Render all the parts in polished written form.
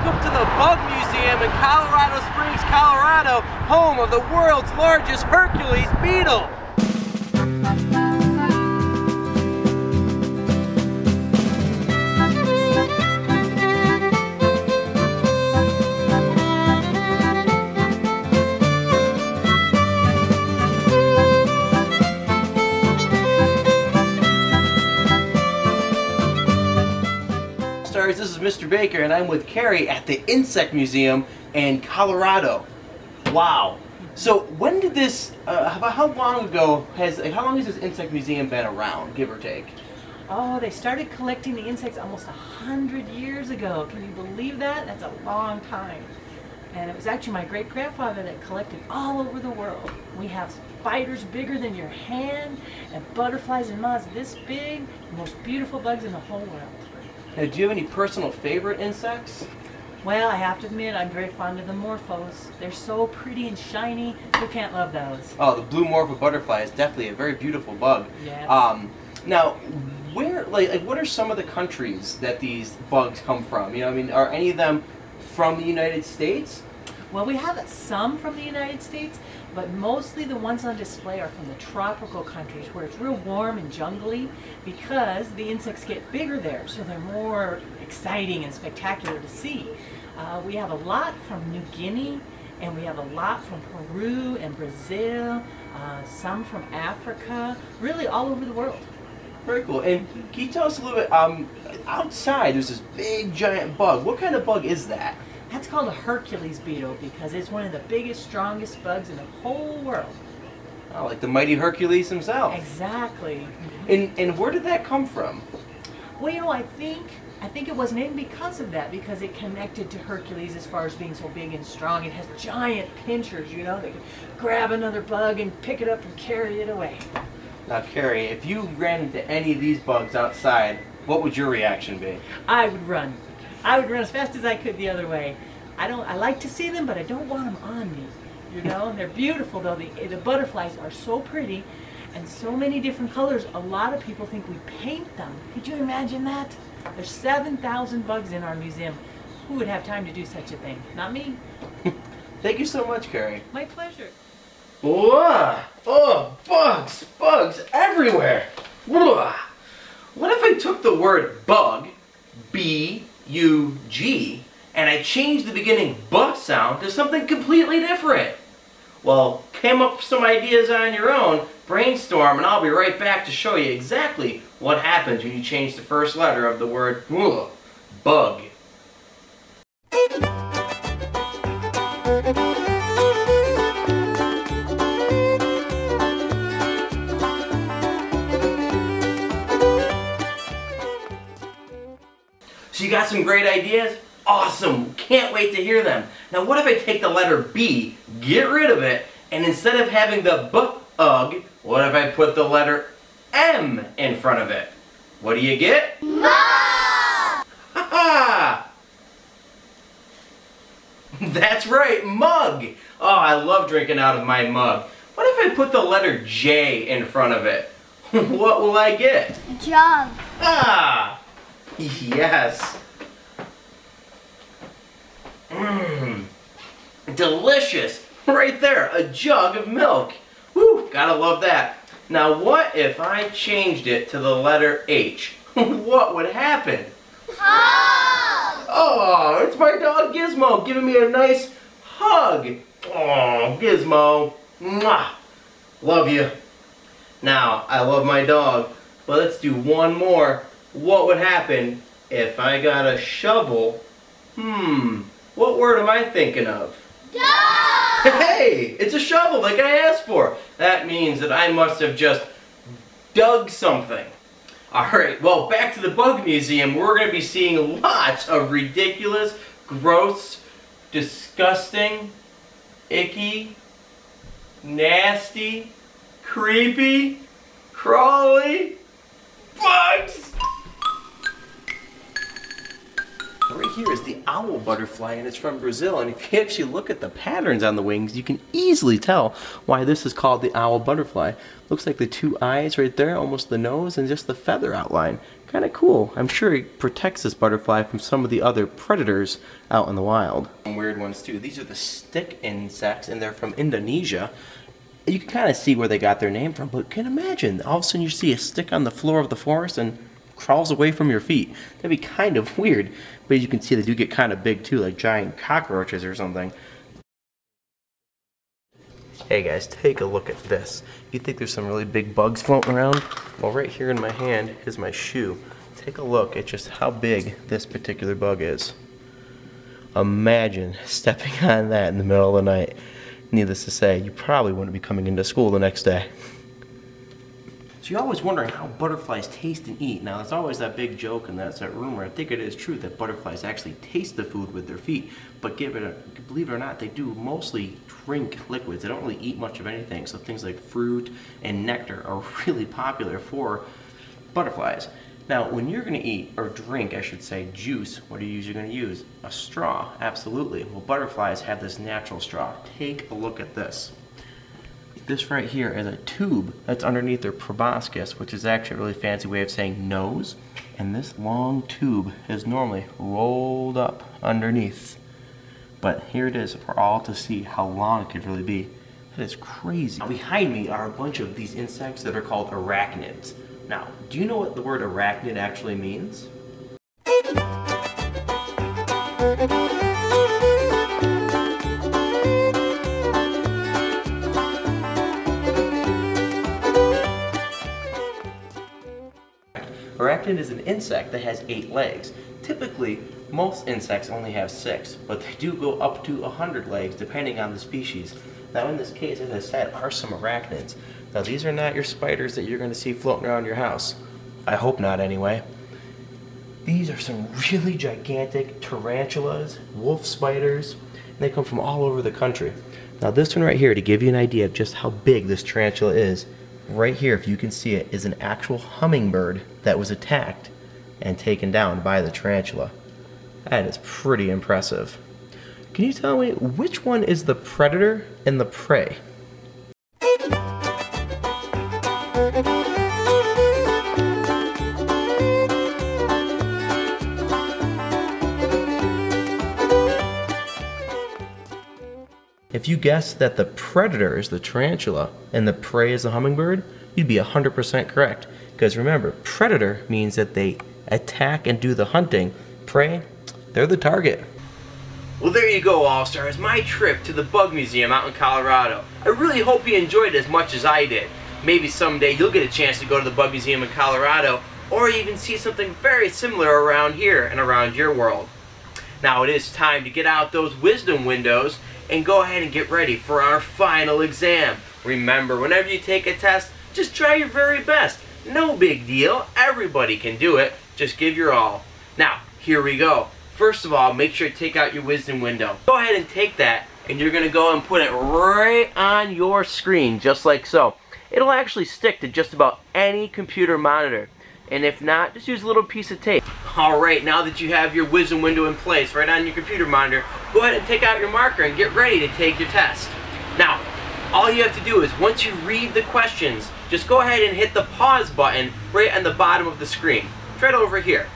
Welcome to the Bug Museum in Colorado Springs, Colorado, home of the world's largest Hercules beetle. This is Mr. Baker and I'm with Carrie at the Insect Museum in Colorado. Wow. So when did this, how long has this Insect Museum been around, give or take? Oh, they started collecting the insects almost 100 years ago. Can you believe that? That's a long time. And it was actually my great-grandfather that collected all over the world. We have spiders bigger than your hand and butterflies and moths this big, the most beautiful bugs in the whole world. Now, do you have any personal favorite insects? Well, I have to admit, I'm very fond of the morphos. They're so pretty and shiny. Who can't love those? Oh, the blue morpho butterfly is definitely a very beautiful bug. Yes. Now, where, like, what are some of the countries that these bugs come from? You know, I mean, are any of them from the United States? Well, we have some from the United States, but mostly the ones on display are from the tropical countries where it's real warm and jungly because the insects get bigger there, so they're more exciting and spectacular to see. We have a lot from New Guinea, and we have a lot from Peru and Brazil, some from Africa, really all over the world. Very cool. And can you tell us a little bit, outside there's this big giant bug. What kind of bug is that? That's called a Hercules beetle because it's one of the biggest, strongest bugs in the whole world. Oh, like the mighty Hercules himself. Exactly. And where did that come from? Well, you know, I think it was named because of that, because it connected to Hercules as far as being so big and strong. It has giant pinchers, you know, that can grab another bug and pick it up and carry it away. Now, Carrie, if you ran into any of these bugs outside, what would your reaction be? I would run. I would run as fast as I could the other way. I like to see them, but I don't want them on me. You know, they're beautiful though. The butterflies are so pretty and so many different colors. A lot of people think we paint them. Could you imagine that? There's 7,000 bugs in our museum. Who would have time to do such a thing? Not me. Thank you so much, Carrie. My pleasure. Whoa! Oh, bugs everywhere. Whoa. What if I took the word bug, B-U-G, and I changed the beginning "b" sound to something completely different? Well, come up with some ideas on your own, brainstorm, and I'll be right back to show you exactly what happens when you change the first letter of the word bug. So you got some great ideas? Awesome! Can't wait to hear them. Now what if I take the letter B, get rid of it, and instead of having the B-ug, what if I put the letter M in front of it? What do you get? Mug! Ha-ha! That's right, mug! Oh, I love drinking out of my mug. What if I put the letter J in front of it? What will I get? Jug. Ah! Yes. Mmm. Delicious. Right there, a jug of milk. Whew, gotta love that. Now what if I changed it to the letter H? What would happen? Hug. Oh, it's my dog Gizmo giving me a nice hug. Oh, Gizmo. Mwah. Love you. Now, I love my dog, but let's do one more. What would happen if I got a shovel? What word am I thinking of? Dog. Hey, it's a shovel like I asked for. That means that I must have just dug something. Alright, well, back to the Bug Museum. We're going to be seeing lots of ridiculous, gross, disgusting, icky, nasty, creepy, crawly bugs. 3, right here is the owl butterfly, and it's from Brazil. And if you actually look at the patterns on the wings, you can easily tell why this is called the owl butterfly. Looks like the two eyes right there, almost the nose, and just the feather outline. Kind of cool. I'm sure it protects this butterfly from some of the other predators out in the wild. Some weird ones too. These are the stick insects, and they're from Indonesia. You can kind of see where they got their name from, but can imagine all of a sudden you see a stick on the floor of the forest and crawls away from your feet. That'd be kind of weird, but as you can see, they do get kind of big too, like giant cockroaches or something. Hey guys, take a look at this. You think there's some really big bugs floating around? Well, right here in my hand is my shoe. Take a look at just how big this particular bug is. Imagine stepping on that in the middle of the night. Needless to say, you probably wouldn't be coming into school the next day. So you're always wondering how butterflies taste and eat. Now there's always that big joke and that's that rumor. I think it is true that butterflies actually taste the food with their feet, but believe it or not, they do mostly drink liquids. They don't really eat much of anything, so things like fruit and nectar are really popular for butterflies. Now when you're going to eat, or drink I should say, juice, what are you usually going to use? A straw, absolutely. Well, butterflies have this natural straw. Take a look at this. This right here is a tube that's underneath their proboscis, which is actually a really fancy way of saying nose. And this long tube is normally rolled up underneath. But here it is for all to see how long it could really be. That is crazy. Now behind me are a bunch of these insects that are called arachnids. Now, do you know what the word arachnid actually means? Arachnid is an insect that has 8 legs. Typically, most insects only have 6, but they do go up to 100 legs depending on the species. Now in this case, as I said, are some arachnids. Now these are not your spiders that you're going to see floating around your house. I hope not anyway. These are some really gigantic tarantulas, wolf spiders, and they come from all over the country. Now this one right here, to give you an idea of just how big this tarantula is, right here, if you can see it, is an actual hummingbird that was attacked and taken down by the tarantula. That is pretty impressive. Can you tell me which one is the predator and the prey? If you guess that the predator is the tarantula and the prey is the hummingbird, you'd be 100% correct. Because remember, predator means that they attack and do the hunting. Prey, they're the target. Well, there you go, All-Stars. My trip to the Bug Museum out in Colorado. I really hope you enjoyed it as much as I did. Maybe someday you'll get a chance to go to the Bug Museum in Colorado, or even see something very similar around here and around your world. Now it is time to get out those wisdom windows and go ahead and get ready for our final exam. Remember, whenever you take a test, just try your very best. No big deal. Everybody can do it. Just give your all. Now, here we go. First of all, make sure to take out your wisdom window. Go ahead and take that, and you're going to go and put it right on your screen, just like so. It'll actually stick to just about any computer monitor. And if not, just use a little piece of tape. Alright, now that you have your wisdom window in place right on your computer monitor, go ahead and take out your marker and get ready to take your test. Now, all you have to do is, once you read the questions, just go ahead and hit the pause button right on the bottom of the screen. Right over here.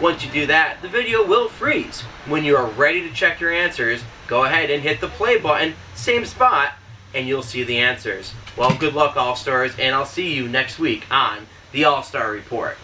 Once you do that, the video will freeze. When you are ready to check your answers, go ahead and hit the play button, same spot, and you'll see the answers. Well, good luck, All-Stars, and I'll see you next week on the All-Star Report.